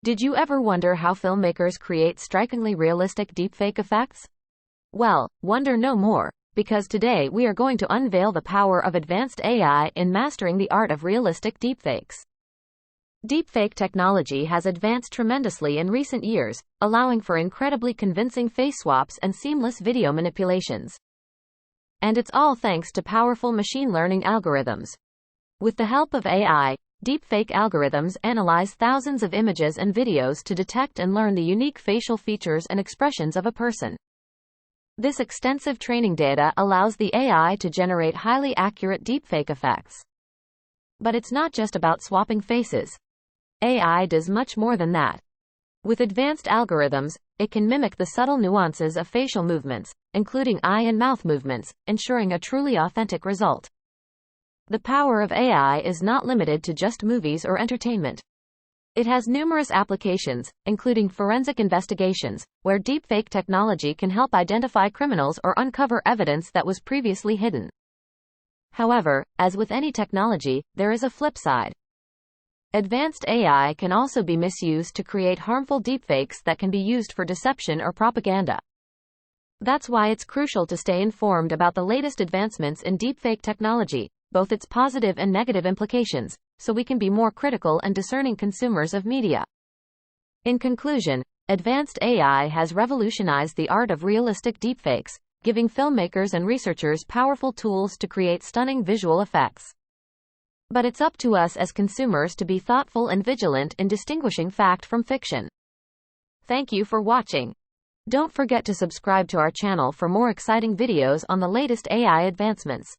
Did you ever wonder how filmmakers create strikingly realistic deepfake effects? Well, wonder no more, because today we are going to unveil the power of advanced AI in mastering the art of realistic deepfakes. Deepfake technology has advanced tremendously in recent years, allowing for incredibly convincing face swaps and seamless video manipulations. And it's all thanks to powerful machine learning algorithms. With the help of AI, deepfake algorithms analyze thousands of images and videos to detect and learn the unique facial features and expressions of a person. This extensive training data allows the AI to generate highly accurate deepfake effects. But it's not just about swapping faces. AI does much more than that. With advanced algorithms, it can mimic the subtle nuances of facial movements, including eye and mouth movements, ensuring a truly authentic result. The power of AI is not limited to just movies or entertainment. It has numerous applications, including forensic investigations, where deepfake technology can help identify criminals or uncover evidence that was previously hidden. However, as with any technology, there is a flip side. Advanced AI can also be misused to create harmful deepfakes that can be used for deception or propaganda. That's why it's crucial to stay informed about the latest advancements in deepfake technology, both its positive and negative implications, so we can be more critical and discerning consumers of media. In conclusion, advanced AI has revolutionized the art of realistic deepfakes, giving filmmakers and researchers powerful tools to create stunning visual effects. But it's up to us as consumers to be thoughtful and vigilant in distinguishing fact from fiction. Thank you for watching. Don't forget to subscribe to our channel for more exciting videos on the latest AI advancements.